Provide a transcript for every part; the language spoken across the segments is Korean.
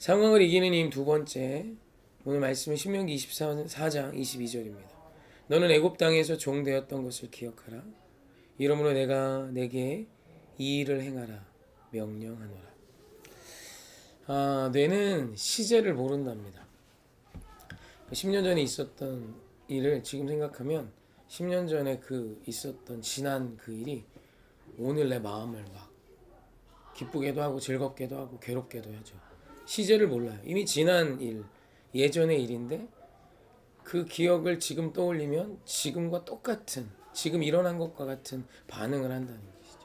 상황을 이기는 힘 두 번째, 오늘 말씀은 신명기 24장 22절입니다. 너는 애굽 땅에서 종되었던 것을 기억하라. 이러므로 내가 내게 이 일을 행하라 명령하노라. 뇌는 시제를 모른답니다. 10년 전에 있었던 일을 지금 생각하면 10년 전에 그 있었던 지난 그 일이 오늘 내 마음을 막 기쁘게도 하고 즐겁게도 하고 괴롭게도 하죠. 시제를 몰라요. 이미 지난 일, 예전의 일인데 그 기억을 지금 떠올리면 지금과 똑같은, 지금 일어난 것과 같은 반응을 한다는 것이죠.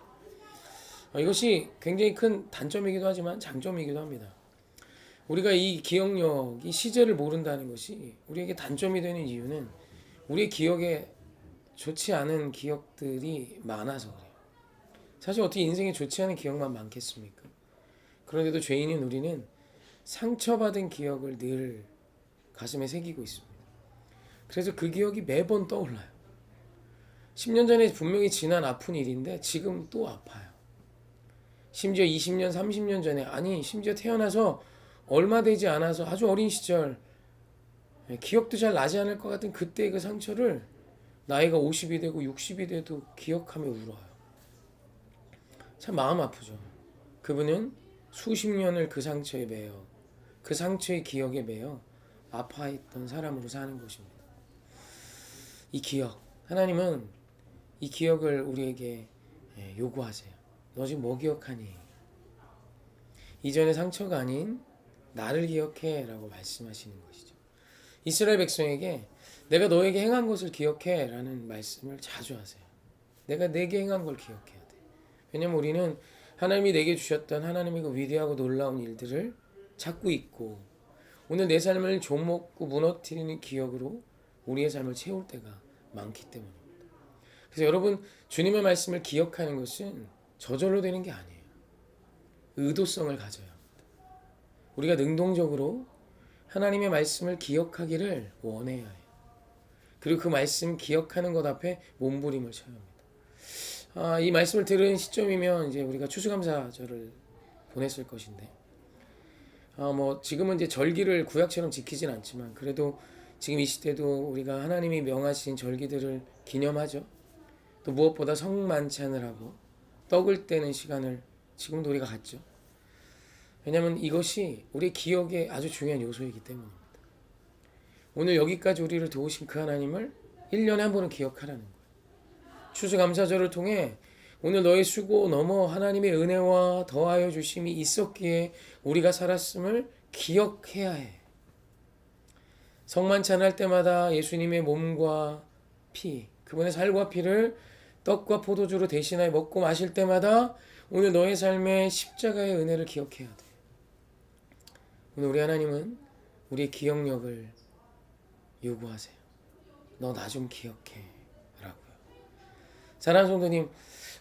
이것이 굉장히 큰 단점이기도 하지만 장점이기도 합니다. 우리가 이 기억력이 시제를 모른다는 것이 우리에게 단점이 되는 이유는 우리의 기억에 좋지 않은 기억들이 많아서 그래요. 사실 어떻게 인생에 좋지 않은 기억만 많겠습니까? 그런데도 죄인인 우리는 상처받은 기억을 늘 가슴에 새기고 있습니다. 그래서 그 기억이 매번 떠올라요. 10년 전에 분명히 지난 아픈 일인데 지금 또 아파요. 심지어 20년, 30년 전에, 아니 심지어 태어나서 얼마 되지 않아서 아주 어린 시절, 기억도 잘 나지 않을 것 같은 그때의 그 상처를 나이가 50이 되고 60이 돼도 기억하며 울어요. 참 마음 아프죠. 그분은 수십 년을 그 상처에 매여, 그 상처의 기억에 매여 아파했던 사람으로 사는 것입니다. 이 기억, 하나님은 이 기억을 우리에게 요구하세요. 너 지금 뭐 기억하니? 이전의 상처가 아닌 나를 기억해 라고 말씀하시는 것이죠. 이스라엘 백성에게 내가 너에게 행한 것을 기억해 라는 말씀을 자주 하세요. 내가 내게 행한 걸 기억해야 돼. 왜냐면 우리는 하나님이 내게 주셨던 하나님의 그 위대하고 놀라운 일들을 찾고 있고, 오늘 내 삶을 좀먹고 무너뜨리는 기억으로 우리의 삶을 채울 때가 많기 때문입니다. 그래서 여러분, 주님의 말씀을 기억하는 것은 저절로 되는 게 아니에요. 의도성을 가져야 합니다. 우리가 능동적으로 하나님의 말씀을 기억하기를 원해야 해요. 그리고 그 말씀 기억하는 것 앞에 몸부림을 쳐야 합니다. 이 말씀을 들은 시점이면 이제 우리가 추수감사절을 보냈을 것인데, 지금은 이제 절기를 구약처럼 지키진 않지만 그래도 지금 이 시대도 우리가 하나님이 명하신 절기들을 기념하죠. 또 무엇보다 성만찬을 하고 떡을 떼는 시간을 지금도 우리가 갖죠. 왜냐하면 이것이 우리의 기억의 아주 중요한 요소이기 때문입니다. 오늘 여기까지 우리를 도우신 그 하나님을 1년에 한 번은 기억하라는 거예요. 추수감사절을 통해 오늘 너의 수고 넘어 하나님의 은혜와 더하여 주심이 있었기에 우리가 살았음을 기억해야 해. 성만찬 할 때마다 예수님의 몸과 피, 그분의 살과 피를 떡과 포도주로 대신하여 먹고 마실 때마다 오늘 너의 삶의 십자가의 은혜를 기억해야 돼. 오늘 우리 하나님은 우리의 기억력을 요구하세요. 너 나 좀 기억해 라고요. 사랑하는 성도님,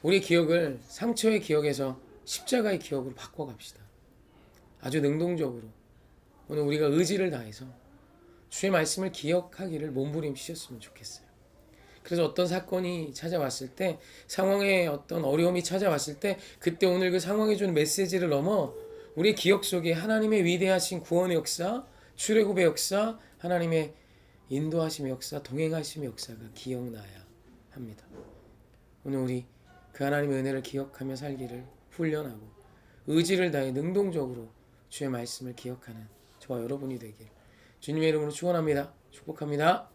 우리의 기억을 상처의 기억에서 십자가의 기억으로 바꿔갑시다. 아주 능동적으로 오늘 우리가 의지를 다해서 주의 말씀을 기억하기를 몸부림치셨으면 좋겠어요. 그래서 어떤 사건이 찾아왔을 때, 상황에 어떤 어려움이 찾아왔을 때, 그때 오늘 그 상황에 주는 메시지를 넘어 우리의 기억 속에 하나님의 위대하신 구원의 역사, 출애굽의 역사, 하나님의 인도하심의 역사, 동행하심의 역사가 기억나야 합니다. 오늘 우리 그 하나님의 은혜를 기억하며 살기를 훈련하고 의지를 다해 능동적으로 주의 말씀을 기억하는 저와 여러분이 되길 주님의 이름으로 축원합니다. 축복합니다.